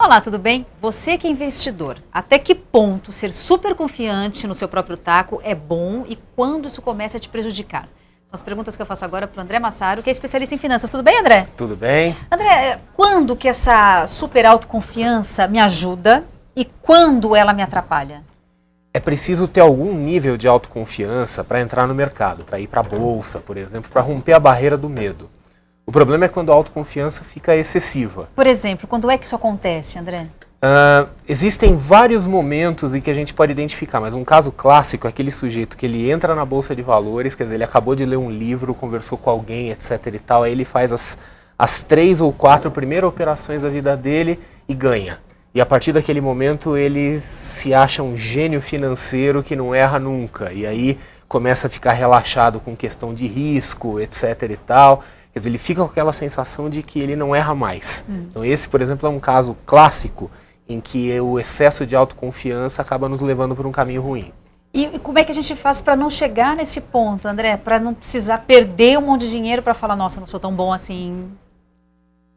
Olá, tudo bem? Você que é investidor, até que ponto ser super confiante no seu próprio taco é bom e quando isso começa a te prejudicar? São as perguntas que eu faço agora para o André Massaro, que é especialista em finanças. Tudo bem, André? Tudo bem. André, quando que essa super autoconfiança me ajuda e quando ela me atrapalha? É preciso ter algum nível de autoconfiança para entrar no mercado, para ir para a bolsa, por exemplo, para romper a barreira do medo. O problema é quando a autoconfiança fica excessiva. Por exemplo, quando é que isso acontece, André? Existem vários momentos em que a gente pode identificar, mas um caso clássico é aquele sujeito que ele entra na Bolsa de Valores, quer dizer, ele acabou de ler um livro, conversou com alguém, etc e tal, aí ele faz as 3 ou 4 primeiras operações da vida dele e ganha. E a partir daquele momento ele se acha um gênio financeiro que não erra nunca, e aí começa a ficar relaxado com questão de risco, etc e tal. Quer dizer, ele fica com aquela sensação de que ele não erra mais. Então esse, por exemplo, é um caso clássico em que o excesso de autoconfiança acaba nos levando por um caminho ruim. E como é que a gente faz para não chegar nesse ponto, André? Para não precisar perder um monte de dinheiro para falar, nossa, eu não sou tão bom assim.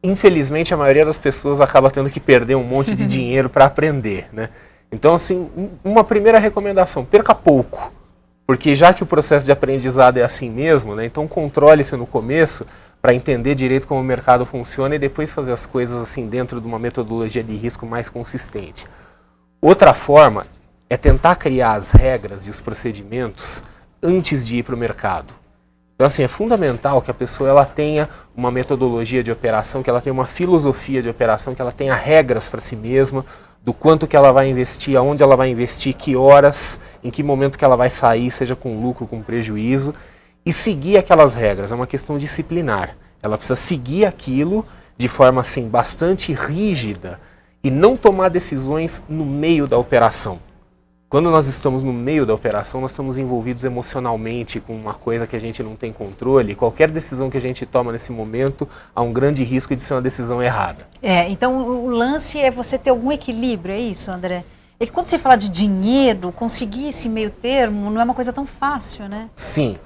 Infelizmente, a maioria das pessoas acaba tendo que perder um monte de dinheiro para aprender, né? Então, assim, uma primeira recomendação, perca pouco. Porque já que o processo de aprendizado é assim mesmo, né, então controle-se no começo para entender direito como o mercado funciona e depois fazer as coisas assim dentro de uma metodologia de risco mais consistente. Outra forma é tentar criar as regras e os procedimentos antes de ir para o mercado. Então, assim, é fundamental que a pessoa ela tenha uma metodologia de operação, que ela tenha uma filosofia de operação, que ela tenha regras para si mesma, do quanto que ela vai investir, aonde ela vai investir, que horas, em que momento que ela vai sair, seja com lucro, com prejuízo, e seguir aquelas regras. É uma questão disciplinar. Ela precisa seguir aquilo de forma assim, bastante rígida e não tomar decisões no meio da operação. Quando nós estamos no meio da operação, nós estamos envolvidos emocionalmente com uma coisa que a gente não tem controle. Qualquer decisão que a gente toma nesse momento, há um grande risco de ser uma decisão errada. Então o lance é você ter algum equilíbrio, é isso, André? E quando você fala de dinheiro, conseguir esse meio termo não é uma coisa tão fácil, né? Sim.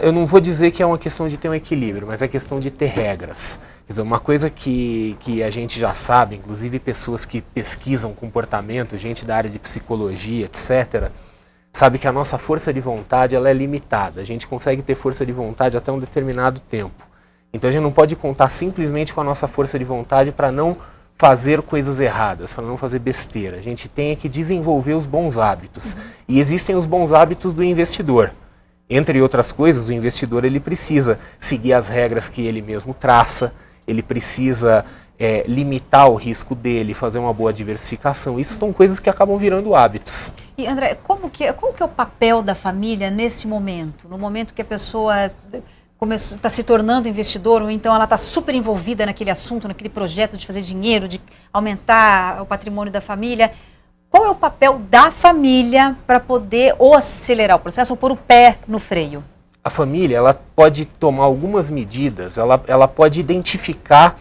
Eu não vou dizer que é uma questão de ter um equilíbrio, mas é questão de ter regras. Quer dizer, uma coisa que a gente já sabe, inclusive pessoas que pesquisam comportamento, gente da área de psicologia, etc., sabe que a nossa força de vontade ela é limitada. A gente consegue ter força de vontade até um determinado tempo. Então a gente não pode contar simplesmente com a nossa força de vontade para não fazer coisas erradas, para não fazer besteira. A gente tem que desenvolver os bons hábitos. E existem os bons hábitos do investidor. Entre outras coisas, o investidor ele precisa seguir as regras que ele mesmo traça, ele precisa limitar o risco dele, fazer uma boa diversificação. Isso são coisas que acabam virando hábitos. E André, qual que é o papel da família nesse momento? No momento que a pessoa está se tornando investidor, ou então ela está super envolvida naquele assunto, naquele projeto de fazer dinheiro, de aumentar o patrimônio da família. Qual é o papel da família para poder ou acelerar o processo ou pôr o pé no freio? A família ela pode tomar algumas medidas, ela pode identificar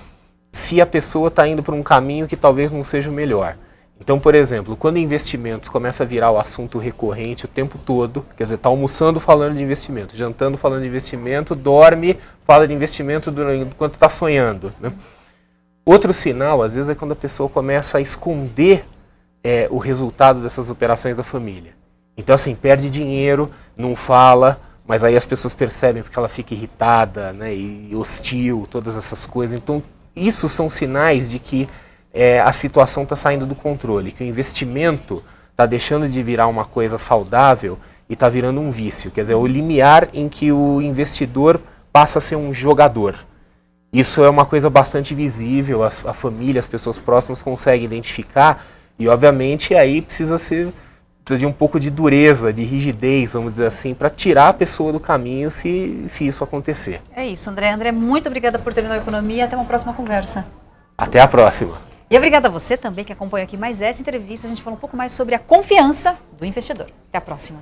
se a pessoa está indo por um caminho que talvez não seja o melhor. Então, por exemplo, quando investimentos começa a virar o assunto recorrente o tempo todo, quer dizer, está almoçando falando de investimento, jantando falando de investimento, dorme, fala de investimento enquanto está sonhando, né? Outro sinal, às vezes, é quando a pessoa começa a esconder o resultado dessas operações da família. Então, assim, perde dinheiro, não fala, mas aí as pessoas percebem porque ela fica irritada, né, e hostil, todas essas coisas. Então, isso são sinais de que a situação está saindo do controle, que o investimento está deixando de virar uma coisa saudável e está virando um vício. Quer dizer, o limiar em que o investidor passa a ser um jogador. Isso é uma coisa bastante visível, a família, as pessoas próximas conseguem identificar. E, obviamente, aí precisa de um pouco de dureza, de rigidez, vamos dizer assim, para tirar a pessoa do caminho se isso acontecer. É isso, André. André, muito obrigada por terminar a economia. Até uma próxima conversa. Até a próxima. E obrigada a você também que acompanha aqui mais essa entrevista. A gente fala um pouco mais sobre a confiança do investidor. Até a próxima.